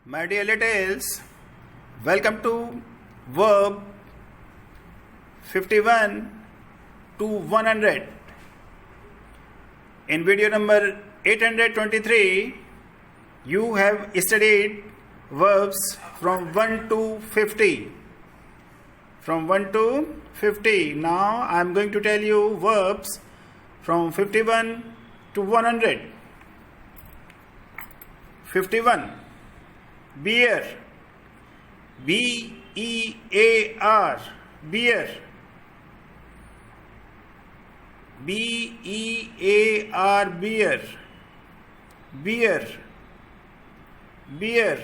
My dear littles, welcome to verb 51 to 100. In video number 823, you have studied verbs from 1 to 50. From 1 to 50. Now I am going to tell you verbs from 51 to 100. 51. Beer. B-E-A-R. Beer. B-E-A-R. Beer. Beer. Beer.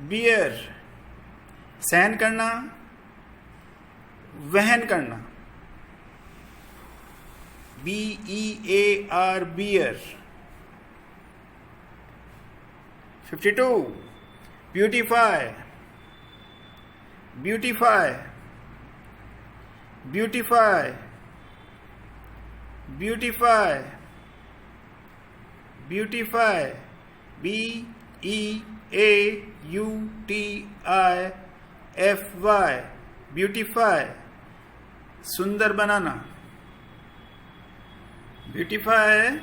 Beer. सहन करना, वहन करना. B-E-A-R. Beer. 52. Beautify. Beautify. Beautify. Beautify. Beautify. B-E-A-U-T-I-F-Y. Beautify. सुंदर बनाना. Beautify.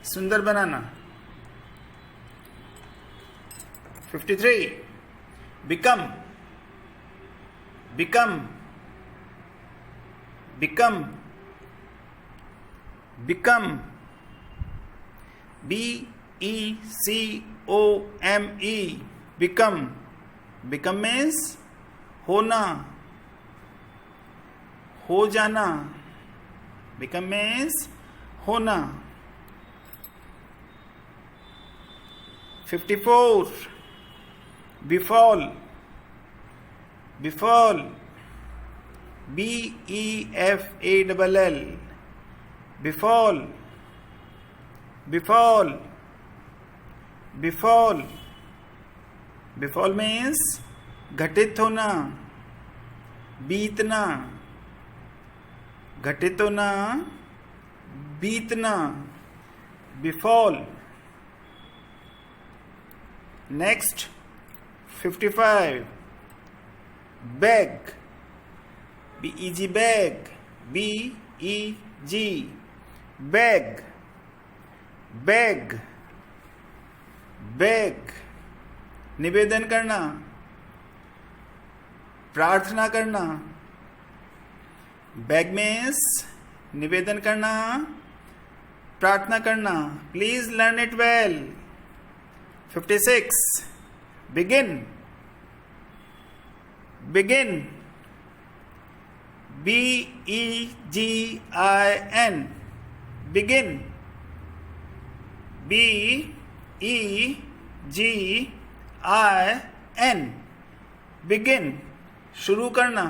सुंदर बनाना. 53. Become. Become. Become. Become. B-E-C-O-M-E. Become. Become means होना, हो जाना. Become means होना. 54. Befall. Befall. B-E-F-A-L-L. Befall. Befall. Befall. Befall means घटित होना, बीतना. घटित होना, बीतना. Befall. Next. 55. Beg. B-E-G. Beg. B-E-G. Beg. Beg. Beg. निवेदन करना, प्रार्थना करना. Beg means निवेदन करना, प्रार्थना करना. Please learn it well. 56. Begin. Begin. B-E-G-I-N. Begin. B-E-G-I-N. Begin. शुरू करना,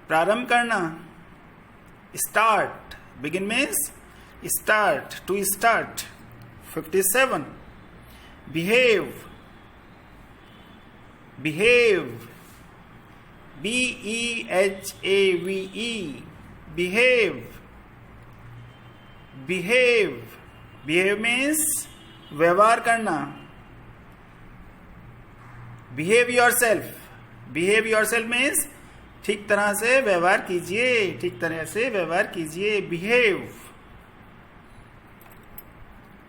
प्रारंभ करना. Start. Begin means start, to start. 57. Behave. Behave. B-E-H-A-V-E. Behave. Behave. Behave means व्यवहार करना. Behave yourself. Behave yourself means ठीक तरह से व्यवहार कीजिए, ठीक तरह से व्यवहार कीजिए. Behave.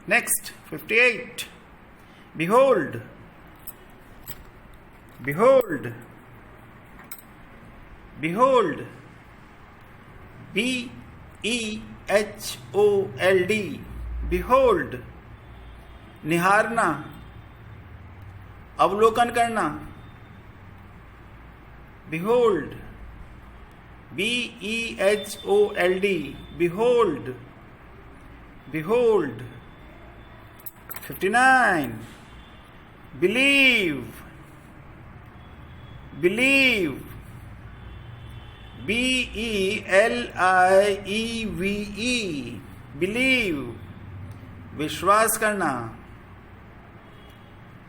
Next. 58. Behold. Behold. Behold. B-E-H-O-L-D. Behold. निहारना, अवलोकन करना. Behold. B-E-H-O-L-D. Behold. Behold. 59. Believe. Believe. B-E-L-I-E-V-E. Believe. विश्वास करना,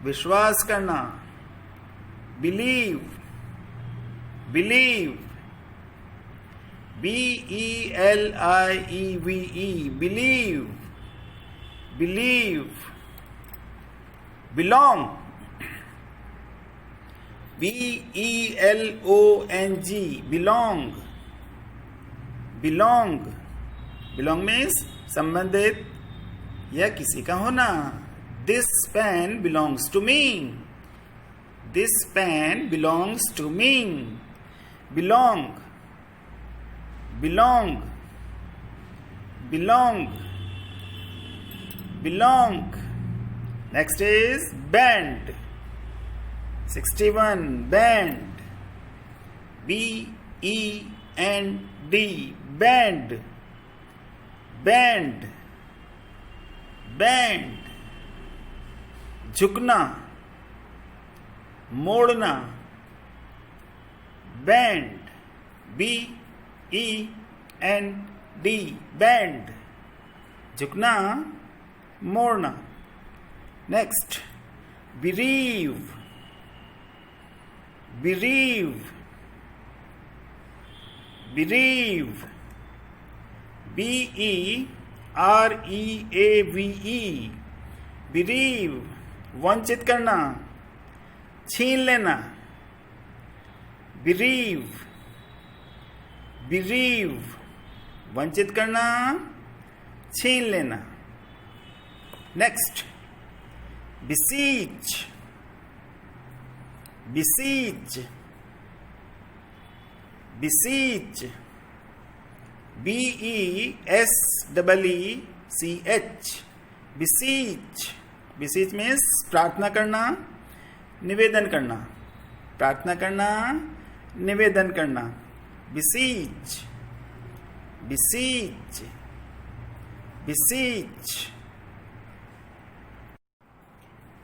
विश्वास करना. Believe. Believe. B-E-L-I-E-V-E. Believe. Believe. belong, belong, belong, belong, belong means संबंधित या किसी का होना. This pen belongs to me. This pen belongs to me. Belong, belong, belong, belong. Next is band. 61, band, B-E-N-D, band, band, band. झुकना, मोड़ना, bend, B-E-N-D, bend. झुकना, मोड़ना. Next, bereave, bereave, bereave, B-E-R-E-A-V-E, bereave, वंचित करना, छीन लेना. bereave, bereave, वंचित करना, छीन लेना. Next, beseech, beseech, beseech, B-E-S-E-E-C-H, beseech. beseech means प्रार्थना करना, निवेदन करना. प्रार्थना करना, निवेदन करना. beseech, beseech, beseech.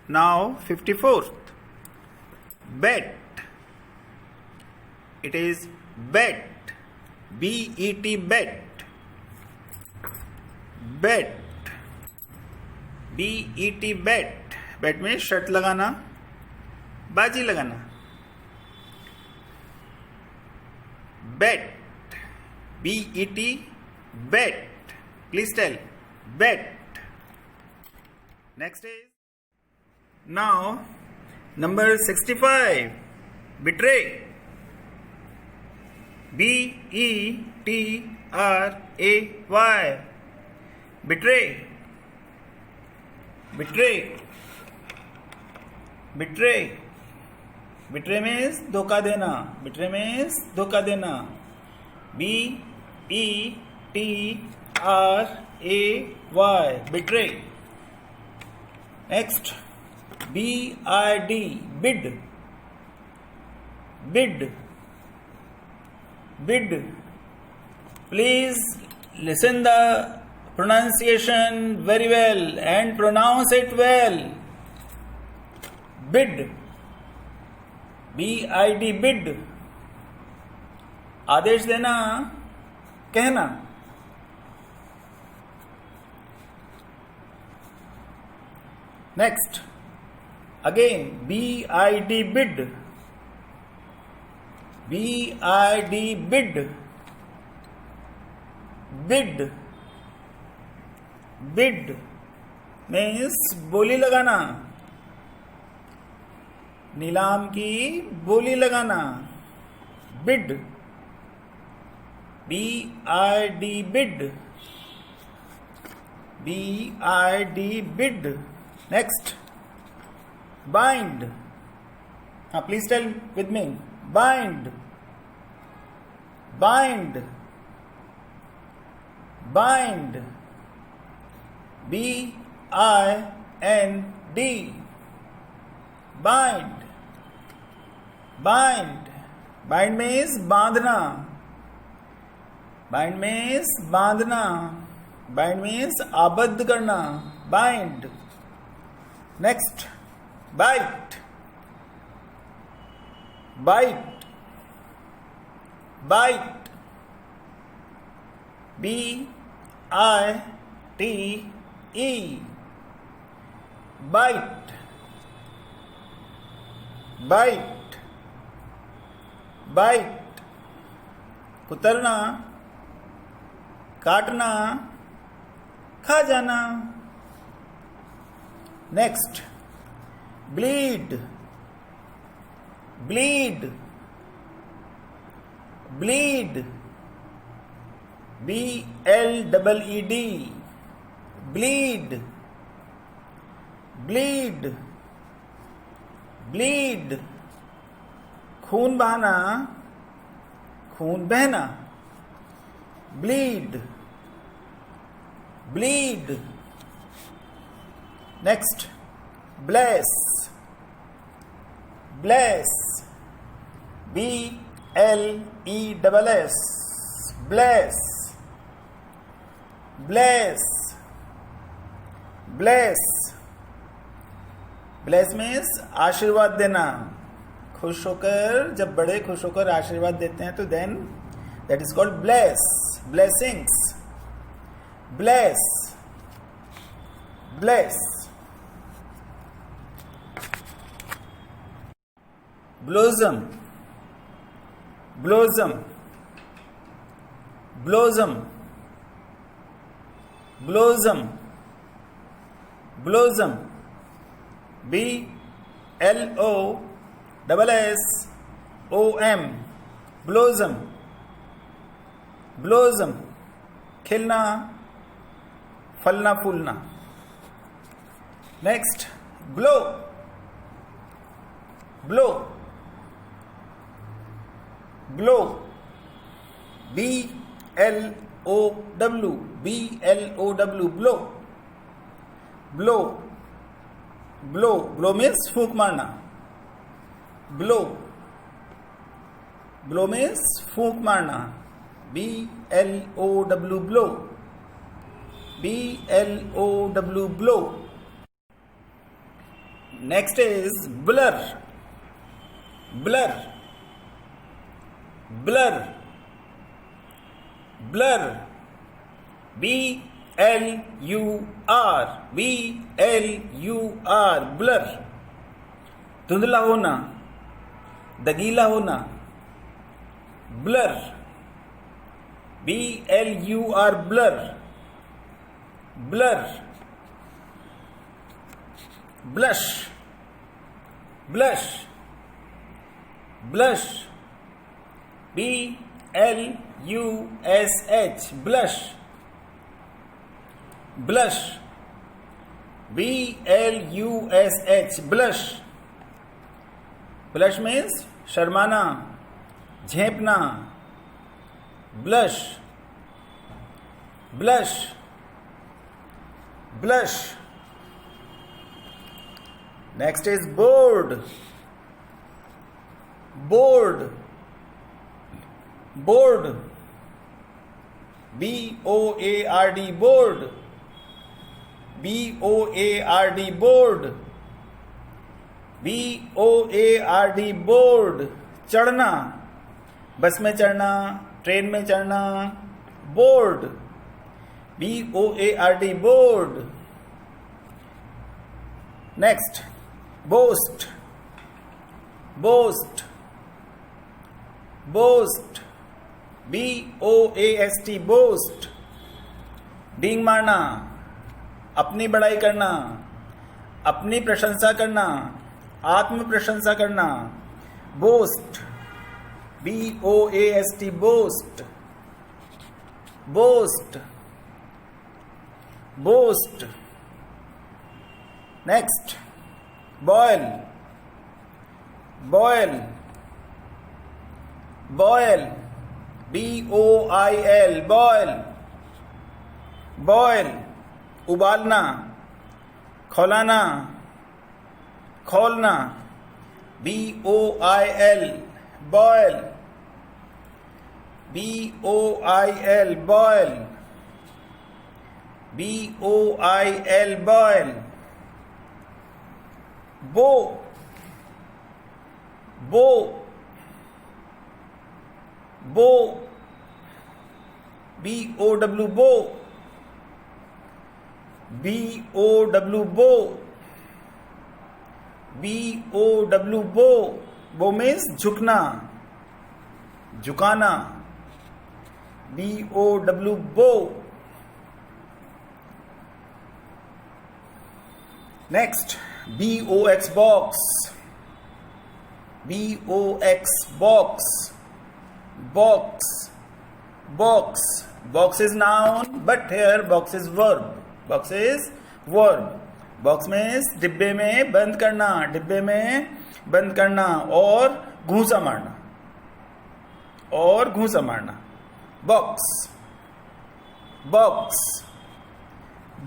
Now 54th, bet. It is bet, B-E-T, bet, bet, B-E-T, bet. bet में शर्त लगाना, बाजी लगाना. bet, B-E-T, bet. Please tell, bet. Next is now number 65, betray, B-E-T-R-A-Y, betray, betray, betray. betray means धोखा देना. betray means धोखा देना. B-E-T-R-A-Y, betray. Next, B-I-D, bid, bid, bid. Please listen the pronunciation very well and pronounce it well. bid, B-I-D, bid. आदेश देना, कहना. Next, again, B-I-D, bid, B-I-D, bid, bid, bid means बोली लगाना. नीलाम की बोली लगाना. bid, B-I-D, bid, B-I-D, bid. Next, bind. Please tell with me, bind, bind, bind, B-I-N-D, bind, bind. bind means बांधना. bind means बांधना. bind means आबद्ध करना. bind. Next, bite, bite, bite, B-I-T-E, bite, bite, bite. कुतरना, काटना, खा जाना. Next, bleed, bleed, bleed, B-L-E-E-D, bleed, bleed, bleed, खून बहाना, खून बहना, bleed, bleed. Next, bless, bless, B-L-E-S-S, bless, bless, bless. Bless means आशीर्वाद देना. खुश होकर, जब बड़े खुश होकर आशीर्वाद देते हैं तो then that is called bless, blessings, bless, bless. Blossom, blossom, blossom, blossom, blossom, B-L-O-S-S-O-M, blossom, blossom, खिलना, फलना फूलना. Next, blow, blow, blow, B-L-O-W, B-L-O-W, blow, blow, blow, blow means फूंक मारना, blow, blow means फूंक मारना, B-L-O-W, blow, B-L-O-W, blow. Next is blur, blur, blur, blur, B-L-U-R, B-L-U-R, blur. धुंधला होना, दगीला होना, blur, B-L-U-R, blur, blur. Blush, blush, blush, B-L-U-S-H, blush, blush, B-L-U-S-H, blush. Blush means शर्माना, झेंपना, blush, blush, blush. Next is bored, bored, bored, B-O-A-R-D, bored, B-O-A-R-D, bored, B-O-A-R-D, bored. चढ़ना, बस में चढ़ना, train में चढ़ना, bored, B-O-A-R-D, bored. Next, boast, boast, boast, B-O-A-S-T, boast. डींग मारना, अपनी बड़ाई करना, अपनी प्रशंसा करना, आत्म प्रशंसा करना, boast, B-O-A-S-T, boast, boast, boast. Next, boil, boil, boil, B-O-I-L, boil, boil, उबालना, खौलाना, खौलना, B-O-I-L, boil, B-O-I-L, boil, B-O-I-L, boil. Bow, bow, bow, B-O-W, bow, B-O-W, bow, B-O-W, bow. Bow means झुकना, झुकाना, B-O-W, bow. Next, B-O-X, box. B-O-X, box. Box. Box. Box is noun, but here box is verb. Box is verb. Box means डिब्बे में बंद करना, डिब्बे में बंद करना और घूंसा मारना, और घूंसा मारना. Box. Box.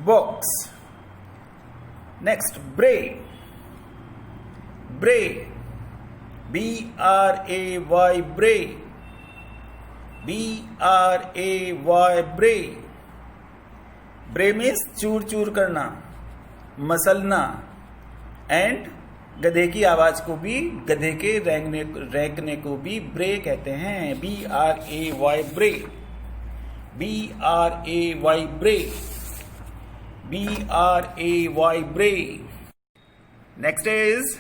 Box. Next, bray. Bray. B-R-A-Y, bray. B-R-A-Y, bray. Bray means चूर चूर करना, मसलना. एंड गधे की आवाज को भी, गधे के रेंगने को भी ब्रे कहते हैं. B-R-A-Y, ब्रे. B-R-A-Y, ब्रे. B-R-A-Y, ब्रे. Next is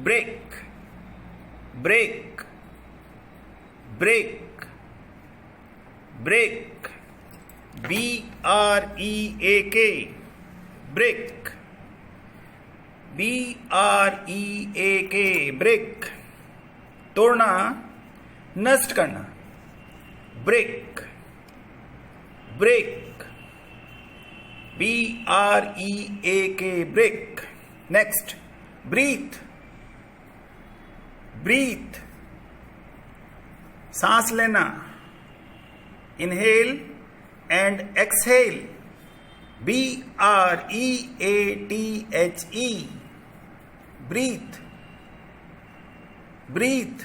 break. Break. Break. Break. B-R-E-A-K. Break. B-R-E-A-K. break. तोड़ना, नष्ट करना. break. break. B-R-E-A-K. break. Next, breathe. breathe. सांस लेना. inhale and exhale. B-R-E-A-T-H-E. breathe. breathe.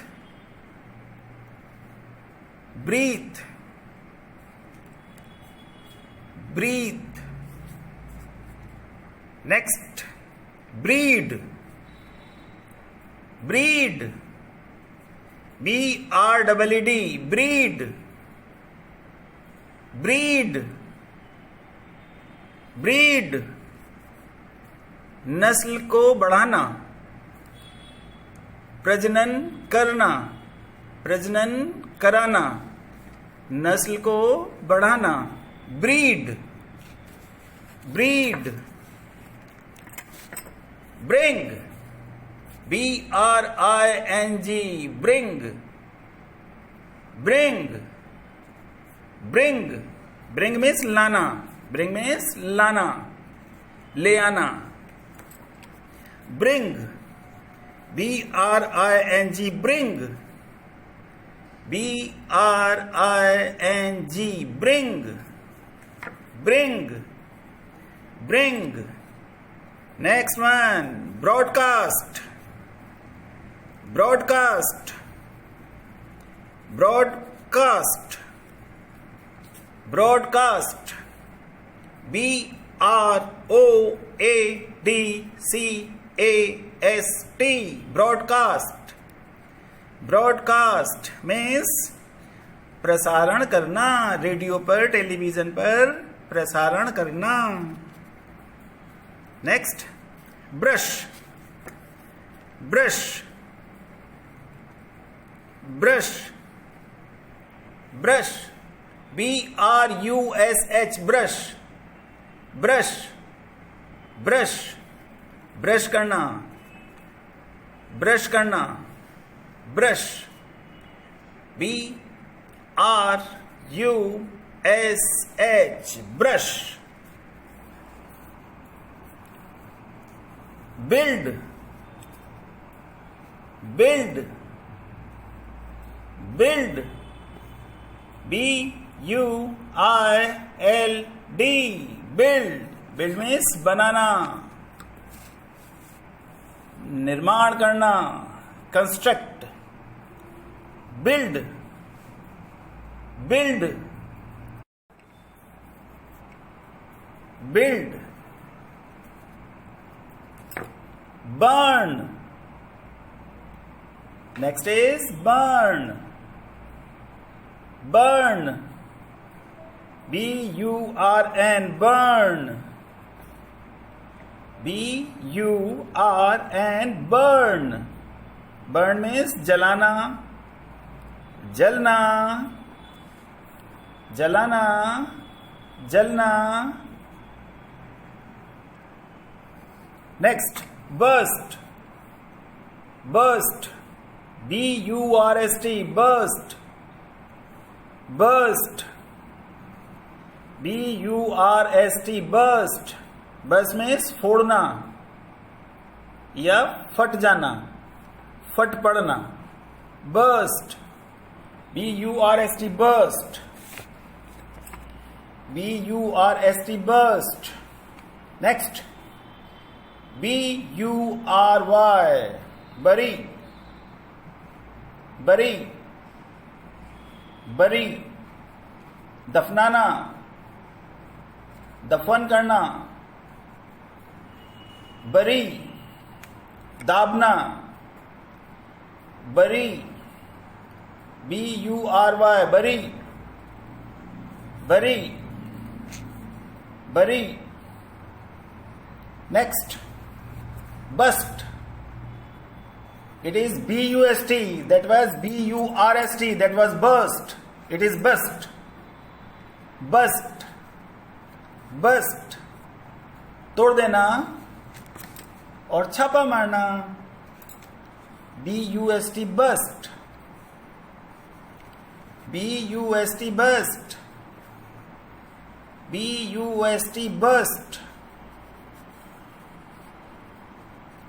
breathe. breathe. Next, breed. breed. B-R-E-E-D. breed. breed. Breed. नस्ल को बढ़ाना, प्रजनन करना, प्रजनन कराना, नस्ल को बढ़ाना. Breed. Breed. Bring. B-R-I-N-G. Bring. Bring. Bring. Bring means लाना. ब्रिंग मीन्स लाना, ले आना. Bring. B-R-I-N-G. Bring. B-R-I-N-G. Bring. Bring. Bring. Next one, broadcast. Broadcast. Broadcast. Broadcast. B-R-O-A-D-C-A-S-T. Broadcast. Broadcast means प्रसारण करना, रेडियो पर, टेलीविजन पर प्रसारण करना. Next, brush. Brush. Brush. Brush. B-R-U-S-H. Brush. Brush. Brush. Brush करना, ब्रश करना. Brush. B-R-U-S-H. Brush. build. build. build. B-U-I-L-D. build. build means बनाना, निर्माण करना, construct. build. build. build. burn. Next is burn. burn. B-U-R-N. burn. B-U-R-N. burn. burn means जलाना, जलना, जलाना, जलना. Next, burst, burst, B-U-R-S-T, burst, burst, B-U-R-S-T, burst. burst means फोड़ना या फट जाना, फट पड़ना. burst, B-U-R-S-T, burst, B-U-R-S-T, burst. Next, B-U-R-Y, bury, bury, bury, दफनाना, दफन करना. bury, दाबना, bury, B-U-R-Y, bury, bury, bury. Next, bust. It is B-U-S-T, that was B-U-R-S-T, that was burst. It is bust, bust, bust. तोड़ देना और छापा मारना. B-U-S-T, bust, B-U-S-T, bust, B-U-S-T, bust.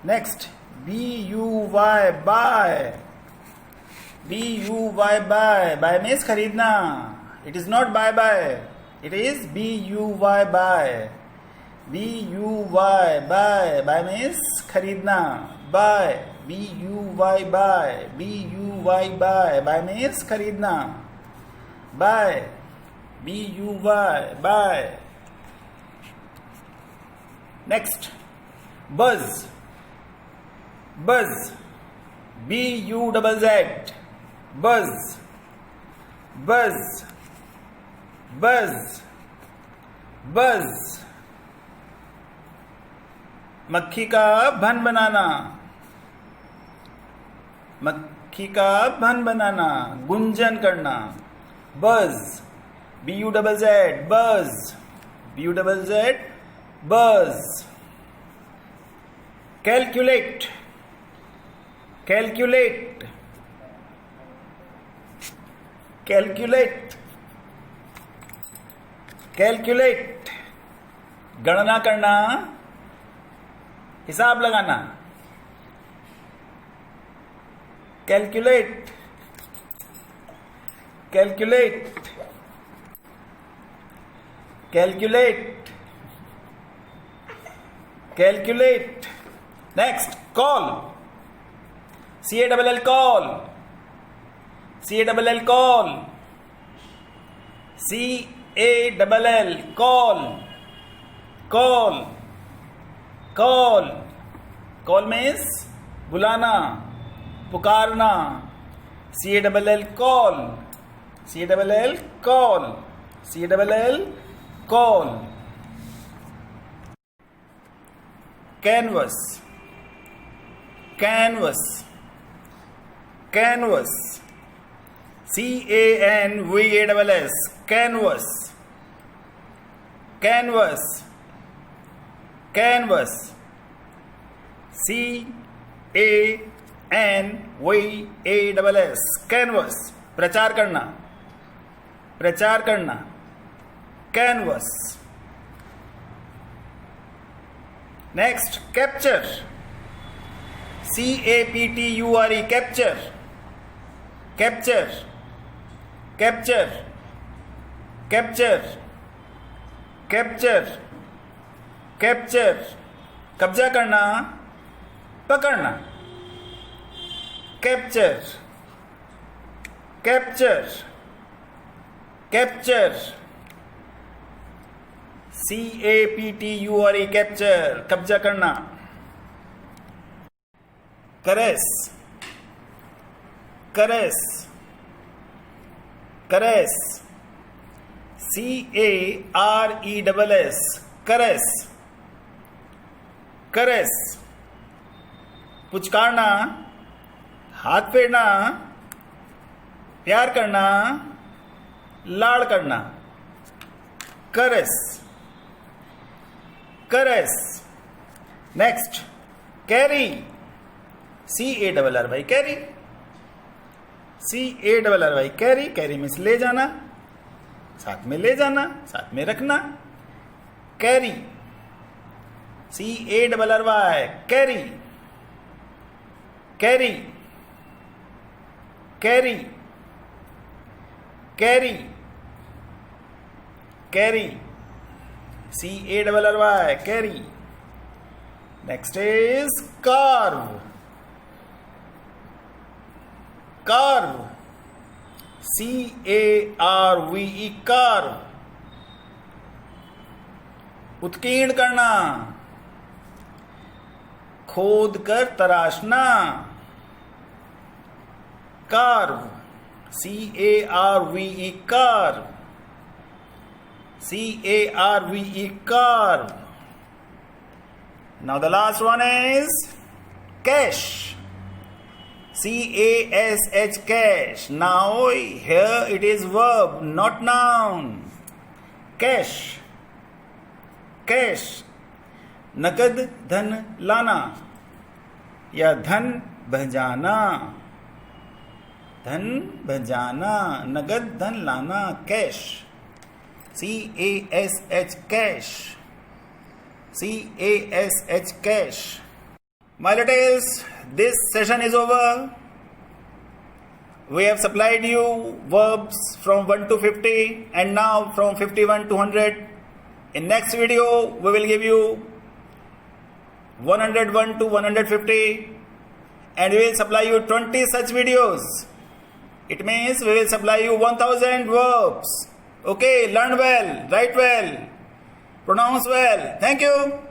Next, B-U-Y, buy, B-U-Y, buy. buy means खरीदना. It is not buy, it is B-U-Y, buy, B-U-Y, buy. buy means खरीदना. buy, B-U-Y, buy, B-U-Y, buy. buy means खरीदना. buy, B-U-Y, buy. Next, buzz, buzz, B-U-Z-Z, buzz, buzz, buzz, buzz. मक्खी का भन बनाना, मक्खी का भन बनाना, गुंजन करना. buzz, B-U-Z-Z, buzz, B-U-Z-Z, buzz. Calculate, calculate, calculate, calculate. गणना करना, हिसाब लगाना. calculate, calculate, calculate, calculate. Next, call, C-A-L-L, call, C-A-L-L, call, C-A-L-L, call, call, call. call means बुलाना, पुकारना. C-A-L-L, call, C-A-L-L, call, C-A-L-L, call. Canvas, canvas, canvas, C-A-N-V-A-S-S, canvas, canvas, canvas, C-A-N-V-A-S-S, canvas. प्रचार करना, प्रचार करना. canvas. Next, capture, C-A-P-T-U-R-E, capture, capture, capture, capture, capture, capture. कब्जा करना, पकड़ना. capture, capture, capture, C-A-P-T-U-R-E, capture, कब्जा करना. caress, caress, caress, C-A-R-E-S-S, caress, caress. पुचकारना, हाथ फेरना, प्यार करना, लाड़ करना. caress, caress. Next, carry, CARRY carry, CARRY carry, carry means ले जाना, साथ में ले जाना, साथ में रखना, carry, CARRY carry, carry, carry, carry, carry, CARRY carry. Next is carve, carve, CARVE carve, उत्कीर्ण करना, खोद कर तराशना, carve, CARVE carve, CARVE carve. Now the last one is cash, CASH cash. Now here it is verb, not noun. Cash, cash, नकद धन लाना या धन भजाना, धन भजाना, नगद धन लाना, cash, CASH cash, CASH cash. My little, this session is over. We have supplied you verbs from 1 to 50 and now from 51 to 100. In next video, we will give you 101 to 150 and we will supply you 20 such videos. It means we will supply you 1000 verbs. Okay, learn well, write well, pronounce well. Thank you.